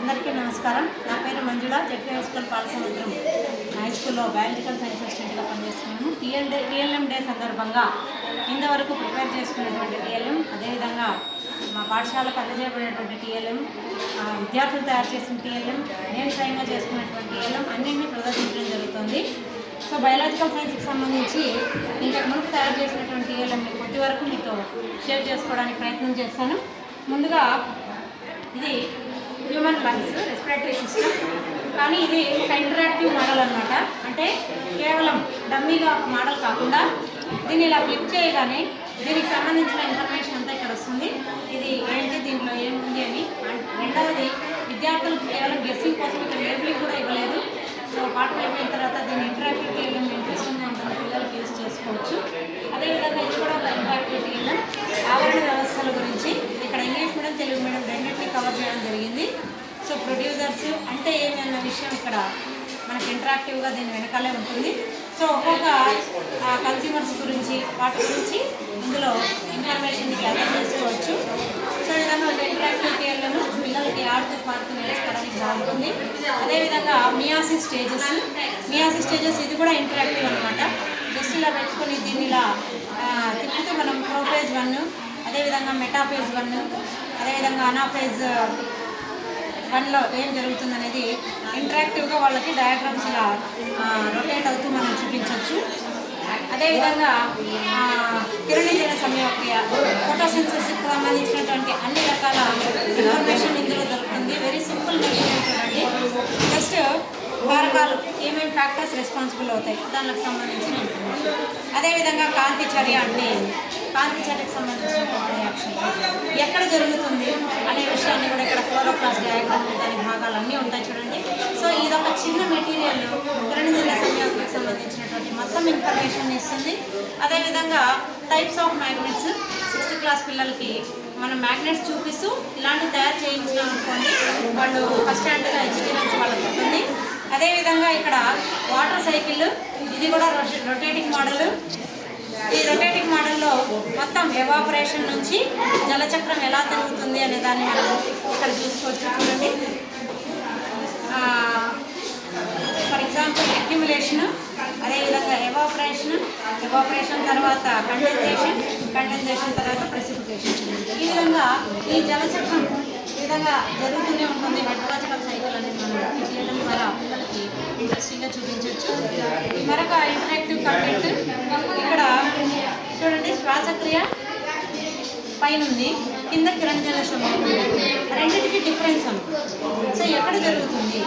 అందరికీ నమస్కారం. నా పేరు మంజుల. జెడ్పీ హై స్కూల్ పాలసముద్రం హై స్కూల్లో బయాలజికల్ సైన్స్ అసిస్టెంట్గా పనిచేస్తున్నాను. టీఎల్ఎం డే సందర్భంగా ఇంతవరకు ప్రిపేర్ చేసుకున్నటువంటి టీఎల్ఎం, అదేవిధంగా మా పాఠశాలకు అందజేయబడినటువంటి టీఎల్ఎం, విద్యార్థులు తయారు చేసిన టీఎల్ఎం, నేను స్వయంగా చేసుకున్నటువంటి టీఎల్ఎం అన్నింటినీ ప్రదర్శించడం జరుగుతుంది. సో బయాలజికల్ సైన్స్కి సంబంధించి ఇంతకు ముందు తయారు చేసినటువంటి టీఎల్ఎంని కొద్ది వరకు మీతో షేర్ చేసుకోవడానికి ప్రయత్నం చేస్తాను. ముందుగా ఇది హ్యూమన్ లంగ్స్ రెస్పిరేటరీ సిస్టమ్, కానీ ఇది ఒక ఇంటరాక్టివ్ మోడల్ అనమాట. అంటే కేవలం డమ్మీగా ఒక మోడల్ కాకుండా దీన్ని ఇలా క్లిక్ చేయగానే దీనికి సంబంధించిన ఇన్ఫర్మేషన్ అంతా ఇక్కడ వస్తుంది. ఇది ఏంటి, దీంట్లో ఏముంది అని. రెండవది, విద్యార్థులకు కేవలం గెస్సింగ్ కోసం ఇక్కడ లేబులింగ్ కూడా ఇవ్వలేదు. సో పాఠం అయిపోయిన తర్వాత దీన్ని ఇంటరాక్టివ్ చేయడం ఇంట్రెస్టింగ్గా ఉంటుంది, పిల్లలకి యూజ్ చేసుకోవచ్చు. అదేవిధంగా ఇది కూడా ఒక ఇంటరాక్టివ్ చేయడం ఆవరణ వ్యవస్థల గురించి ఇక్కడ ఇంగ్లీష్ మీడియం తెలుగు మీడియం రెండింటినీ కవర్ చేయడం జరిగింది. సో ప్రొడ్యూసర్స్ అంటే ఏమి అన్న విషయం ఇక్కడ మనకి ఇంటరాక్టివ్గా దీని వెనకాలే ఉంటుంది. సో ఒక్కొక్క కన్స్యూమర్స్ గురించి వాటి గురించి ఇందులో ఇన్ఫర్మేషన్ గ్యాదర్ చేసుకోవచ్చు. సో ఈ విధంగా ఒక ఇంటరాక్టివ్ కేర్లను పిల్లలకి ఆడుతూ పాడుతూ నేర్చుకోవడానికి బాగుంటుంది. అదేవిధంగా మియాసిస్ స్టేజెస్ ఇది కూడా ఇంటరాక్టివ్ అనమాట. జస్ట్ ఇలా పెట్టుకొని దీన్ని ఇలా తిప్పుతూ మనం ప్రోఫేజ్ 1, అదేవిధంగా మెటాఫేజ్ 1, అదేవిధంగా అనాఫేజ్ 1లో ఏం జరుగుతుందనేది ఇంటరాక్టివ్గా వాళ్ళకి డయాగ్రామ్స్ ఇలా రొటేట్ అవుతూ మనం చూపించవచ్చు. అదేవిధంగా కిరణజన సంయోక్రియ, ఫోటోసింథసిస్కి సంబంధించినటువంటి అన్ని రకాల ఇన్ఫర్మేషన్ ఇందులో దొరుకుతుంది. వెరీ సింపుల్ మెషిన్ చూడండి. జస్ట్ కారకాలు ఏమేమి ఫ్యాక్టర్స్ రెస్పాన్సిబుల్ అవుతాయి దానికి సంబంధించిన ఇన్ఫర్మేషన్. అదేవిధంగా కాంతి చర్య అంటే కాంతి చర్యకు సంబంధించిన రియాక్షన్ ఎక్కడ జరుగుతుంది అనే విషయాన్ని కూడా ఇక్కడ ఫ్లోరోప్లాస్ట్ డయాగ్రామ్ దాని భాగాలన్నీ ఉంటాయి చూడండి. సో ఇదొక చిన్న మెటీరియల్ కిరణజన్య సంయోగకు సంబంధించినటువంటి మొత్తం ఇన్ఫర్మేషన్ ఇస్తుంది. అదేవిధంగా types of magnets 6th class పిల్లలకి మనం మ్యాగ్నెట్స్ చూపిస్తూ ఇలాంటివి తయారు చేయించినాం అనుకోండి, వాళ్ళు ఫస్ట్ హ్యాండ్గా ఎక్స్పీరియన్స్ వాళ్ళకి ఉంటుంది. అదేవిధంగా ఇక్కడ వాటర్ సైకిల్, ఇది కూడా రొటేటింగ్ మోడల్. ఈ రొటేటింగ్ మోడల్లో మొత్తం ఎవాపరేషన్ నుంచి జలచక్రం ఎలా తిరుగుతుంది అనే దాన్ని మనం ఇక్కడ చూసుకోవచ్చు చూడండి. ఫర్ ఎగ్జాంపుల్ అక్యుములేషన్, అదేవిధంగా ఎవాపరేషన్ తర్వాత కండెన్సేషన్ తర్వాత ప్రెసిపిటేషన్. ఈ విధంగా ఈ జలచక్రం ఈ విధంగా జరుగుతూనే ఉంటుంది. హైడ్రోలాజికల్ సైకిల్ అనేది మనం చేయడం ద్వారా పిల్లలకి ఇంట్రెస్టింగ్గా చూపించవచ్చు. మరొక ఇంటరాక్టివ్ కంటెంట్ ఇక్కడ చూడండి. శ్వాసక్రియ పైన ఉంది, కింద కిరణజన్య సంయోగం. రెండింటికి డిఫరెన్స్ ఉంది. సో ఎక్కడ జరుగుతుంది?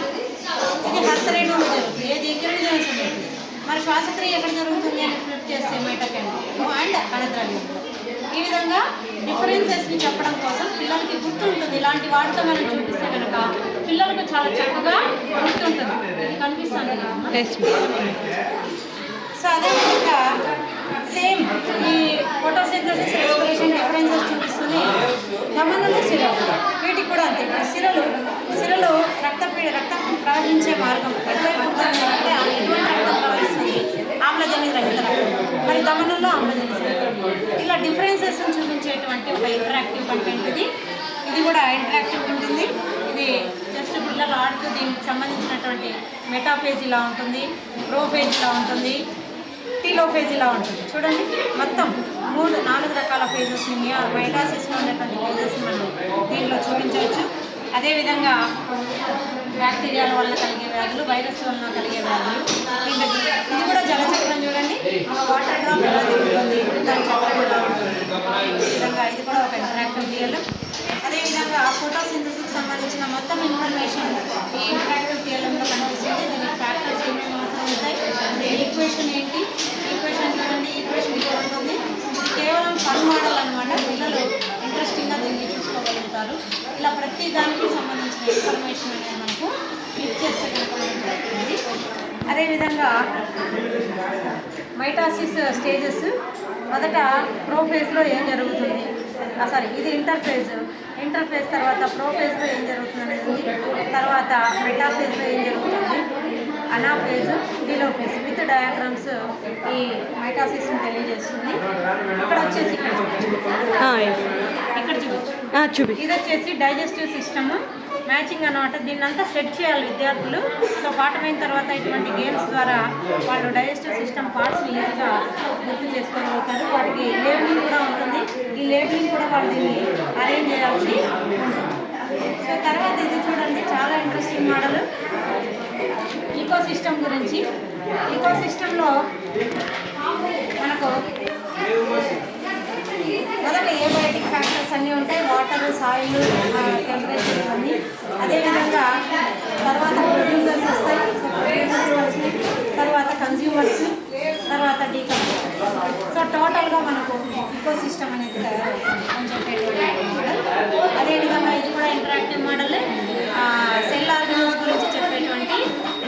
ఇది హస్తరేణువులో జరుగుతుంది. ఏది కిరణజన్య సంయోగం. మరి శ్వాసక్రియ ఎక్కడ జరుగుతుంది అని ఫ్లిప్ చేస్తే మైటోకాండ్రియా అండ్ కణద్రవ్యంలో. ఈ విధంగా డిఫరెన్సెస్ని చెప్పడం కోసం పిల్లలకి గుర్తుంటుంది. ఇలాంటి వాటితో మనం చూపిస్తే కనుక పిల్లలకు చాలా చక్కగా గుర్తుంటుంది. ఇది కనిపిస్తుంది. సో అదేవిధంగా సేమ్ ఈ ఫోటోసింథసిస్ రెస్పిరేషన్ డిఫరెన్సెస్ చూపిస్తుంది. గమనంలో సిరలు, వీటికి కూడా అంతే. సిరలు రక్తం ప్రవహించే మార్గం ఎటువంటి రక్తం ప్రవహిస్తుంది, ఆమ్లజని రహిత రక్తం. మరి గమనంలో ఆమ్లజని రహితం. ఇలా డిఫరెన్సెస్ చూపించేటువంటి ఒక ఇంటరాక్టివ్ కంటెంట్ ఇది కూడా ఇంటరాక్టివ్ ఉంటుంది. ఇది జస్ట్ పిల్లలు ఆడుతూ దీనికి సంబంధించినటువంటి మెటాఫేజ్ ఇలా ఉంటుంది, ప్రోఫేజ్ ఇలా ఉంటుంది, టీలోఫేజ్ ఇలా ఉంటుంది చూడండి. మొత్తం 4 రకాల ఫేజెస్ని మైటాసిస్లో ఉన్నటువంటి ఫేజెస్ని మనం దీంట్లో చూపించవచ్చు. అదేవిధంగా బ్యాక్టీరియాల వల్ల కలిగే వ్యాధులు, వైరస్ వలన కలిగే వ్యాధులు. ఇది కూడా జలచక్రం చూడండి. వాటర్ డ్రాప్ ఎలా తిరుగుతుంది, దాని చక్రం ఎలా ఉంటుంది. ఈ విధంగా ఇది కూడా ఒక ఇంటరాక్టివ్ టీఎల్. అదేవిధంగా ఫోటోసింథసిస్కి సంబంధించిన మొత్తం ఇన్ఫర్మేషన్ ఈ ఇంటరాక్టివ్ టీఎల్ఎంలో కనిపిస్తుంది. దీనికి ఫ్యాక్టర్స్ ఏమేమి అవసరం ఉంటాయి, ఈక్వేషన్ ఏంటి, ఈక్వేషన్ చూడండి. ఈక్వేషన్ ఇక్కడ ఉంటుంది. ఇది కేవలం ఫన్ మోడల్ అనమాట. పిల్లలు ఇంట్రెస్టింగ్గా దీన్ని చూసుకోగలుగుతారు. ఇలా ప్రతి దానికి సంబంధించిన ఇన్ఫర్మేషన్ అనేది మనకు క్లిక్ చేస్తే కనుక. అదేవిధంగా మైటాసిస్ స్టేజెస్ మొదట ప్రోఫేజ్లో ఏం జరుగుతుంది, ఇది ఇంటర్ఫేజ్ తర్వాత ప్రోఫేజ్లో ఏం జరుగుతుంది అనేది, తర్వాత మెటాఫేజ్లో ఏం జరుగుతుంది, అనాఫేజ్, డీలోఫేజ్ విత్ డయాగ్రామ్స్ ఈ మైటాసిస్ని తెలియజేస్తుంది. ఇక్కడ వచ్చేసి ఇక్కడ చూడొచ్చు. ఇది వచ్చేసి డైజెస్టివ్ సిస్టమ్ మ్యాచింగ్ అనమాట. దీన్నంతా సెట్ చేయాలి విద్యార్థులు. సో పాఠమైన తర్వాత ఇటువంటి గేమ్స్ ద్వారా వాళ్ళు డైజెస్టివ్ సిస్టమ్ పార్ట్స్ని ఈజీగా గుర్తు చేసుకోగలుగుతారు. వాటికి లేబులింగ్ కూడా ఉంటుంది. ఈ లేబులింగ్ కూడా వాళ్ళు దీన్ని అరేంజ్ చేయాల్సి ఉంటుంది. సో తర్వాత ఇది చూడండి, చాలా ఇంట్రెస్టింగ్ మోడల్ ఈకో సిస్టమ్ గురించి. ఈకో సిస్టంలో మనకు మొదట ఏబయోటిక్ ఫ్యాక్టర్స్ అన్నీ ఉంటాయి, వాటర్, సాయిల్, టెంపరేచర్ ఇవన్నీ. అదేవిధంగా తర్వాత ప్రొడ్యూసర్స్ వస్తాయి, ప్రొడ్యూసర్స్ వచ్చి తర్వాత కన్జ్యూమర్స్, తర్వాత డీకంపోజర్. సో టోటల్గా మనకు ఈకో సిస్టమ్ అనేది తయారవుతుంది అని చెప్పేటువంటి మోడల్. అదేవిధంగా ఇది కూడా ఇంటరాక్టివ్ మోడల్, సెల్ ఆర్గనల్స్ గురించి చెప్పేటువంటి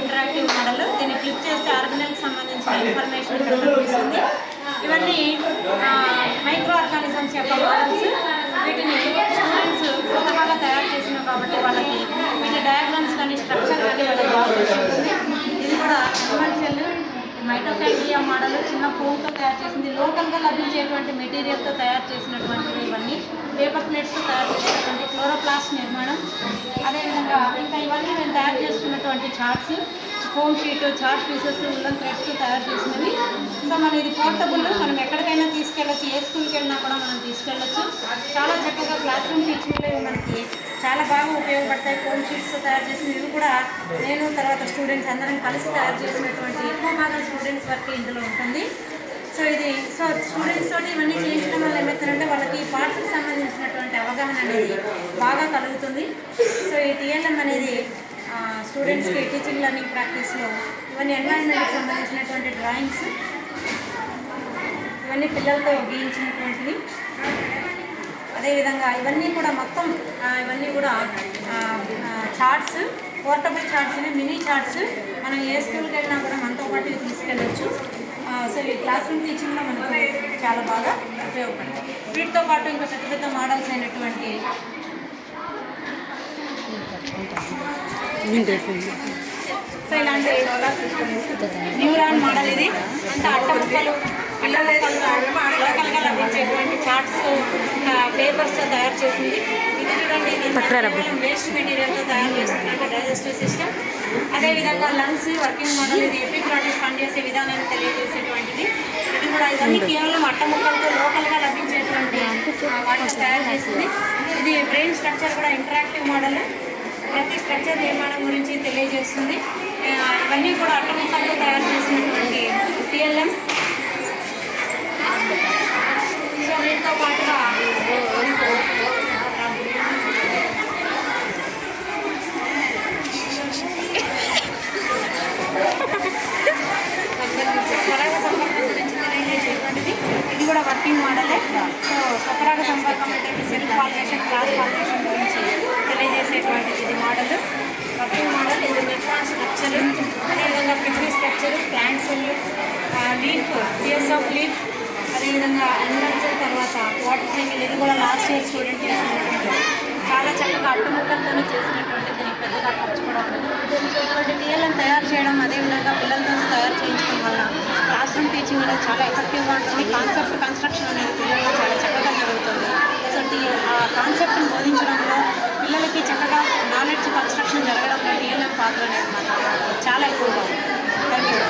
ఇంటరాక్టివ్ మోడల్. దీన్ని క్లిక్ చేస్తే ఆర్గనల్కి సంబంధించిన ఇన్ఫర్మేషన్ ఇక్కడ కనిపిస్తుంది. ఇవన్నీ మైక్రో ఆర్గానిజమ్స్ యొక్క మోడల్స్. వీటిని స్టూడెంట్స్ స్వతహాగా తయారు చేసినాం కాబట్టి వాళ్ళకి వీటి డయాగ్రామ్స్ కానీ స్ట్రక్చర్ కానీ వాళ్ళకి బాగా తెలుస్తుంది. ఇది కూడా హ్యూమన్ సెల్ మైటోకాండ్రియా మోడల్, చిన్న ఫోన్తో తయారు చేసింది. లోకల్గా లభించేటువంటి మెటీరియల్తో తయారు చేసినటువంటివి ఇవన్నీ. పేపర్ ప్లేట్స్తో తయారు చేసినటువంటి క్లోరోప్లాస్ట్ నిర్మాణం. అదేవిధంగా ఇంకా ఇవన్నీ మేము తయారు చేసుకున్నటువంటి charts, foam sheet, chart pieces, woollen threads తయారు చేసినవి. సో మన ఇది పోర్టబుల్, మనం ఎక్కడికైనా తీసుకెళ్ళచ్చు. ఏ స్కూల్కి వెళ్ళినా కూడా మనం తీసుకెళ్ళచ్చు. చాలా చక్కగా క్లాస్ రూమ్ టీచింగ్లో మనకి చాలా బాగా ఉపయోగపడతాయి. ఫోమ్ షీట్స్తో తయారు చేసినవి. ఇవి కూడా నేను తర్వాత స్టూడెంట్స్ అందరం కలిసి తయారు చేసినటువంటి ఎక్కువ భాగం స్టూడెంట్స్ వర్క్ ఇందులో ఉంటుంది. సో స్టూడెంట్స్ తోటి ఇవన్నీ చేయించడం వల్ల ఏమవుతుందంటే వాళ్ళకి పార్ట్స్కి సంబంధించినటువంటి అవగాహన అనేది బాగా కలుగుతుంది. సో ఈ టీఎల్ఎం అనేది స్టూడెంట్స్కి టీచింగ్ లెర్నింగ్ ప్రాక్టీస్లో ఇవన్నీ ఎన్వైరన్మెంట్కి సంబంధించినటువంటి డ్రాయింగ్స్, ఇవన్నీ పిల్లలతో గీయించినటువంటివి. అదేవిధంగా ఇవన్నీ కూడా మొత్తం ఇవన్నీ కూడా charts, portable charts, mini charts. మనం ఏ స్కూల్కి వెళ్ళినా కూడా మనతో పాటు ఇవి తీసుకెళ్ళచ్చు. సో ఈ క్లాస్ రూమ్ టీచింగ్లో మనకు చాలా బాగా ఉపయోగపడుతుంది. వీటితో పాటు ఇంకా పెద్ద పెద్ద మోడల్స్ అయినటువంటి సో ఇలాంటి న్యూరాన్ మోడల్, ఇది అంటే అట్టముక్కలు లోకల్గా లభించేటువంటి చార్ట్స్, పేపర్స్తో తయారు చేసింది. ఇది చూడండి, ఇది వేస్ట్ మెటీరియల్తో తయారు చేస్తున్నట్టు డైజెస్టివ్ సిస్టమ్. అదేవిధంగా లంగ్స్ వర్కింగ్ మోడల్, ఇది ఎపిగ్లాటిస్ పనిచేసే విధానాన్ని తెలియజేసేటువంటిది. ఇది కూడా ఇవన్నీ కేవలం అట్టముక్కలతో లోకల్గా లభించేటువంటి వాటిని తయారు చేసింది. ఇది బ్రెయిన్ స్ట్రక్చర్ కూడా ఇంటరాక్టివ్ మోడల్, ప్రతి స్ట్రక్చర్ నిర్మాణం గురించి తెలియజేస్తుంది. ఇవన్నీ కూడా అట్టముక్కలతో తయారు చేసినటువంటి టీఎల్ఎం. సో వీటితో పాటుగా పరాగ సంపర్కం గురించి తెలియజేసేటువంటిది. ఇది కూడా వర్కింగ్ మోడలే. సో పరాగ సంపర్కం అంటే సెల్ పాలినేషన్, క్రాస్ పాలినేషన్ గురించి తెలియజేసేటువంటిది ఇది మోడల్, వర్కింగ్ మోడల్. ఇది నెఫ్రాన్ స్ట్రక్చర్, అదేవిధంగా primary structure, plant cell, leaf, pierce of leaf, అదేవిధంగా అనిమల్స్, తర్వాత వాటర్ సైకిల్. ఇది కూడా లాస్ట్ ఇయర్ స్టూడెంట్ చేసినటువంటి చాలా చక్కగా అట్టుముక్కలతో చేసినటువంటి, దీనికి పెద్దగా ఖర్చు కూడా ఉండదు. సో ఇటువంటి టీఎల్ఎం తయారు చేయడం, అదేవిధంగా పిల్లలతో తయారు చేయించడం వల్ల క్లాస్ రూమ్ టీచింగ్ అనేది చాలా ఎఫెక్టివ్గా ఉంటుంది. కాన్సెప్ట్ కన్స్ట్రక్షన్ అనేది పిల్లల్లో చాలా చక్కగా జరుగుతుంది. సో ఆ కాన్సెప్ట్ని బోధించడంలో పిల్లలకి చక్కగా నాలెడ్జ్ కన్స్ట్రక్షన్ జరగడంలో టీఎల్ఎం పాత్ర అనేది మాత్రం చాలా ఎక్కువగా ఉంది. Thank you.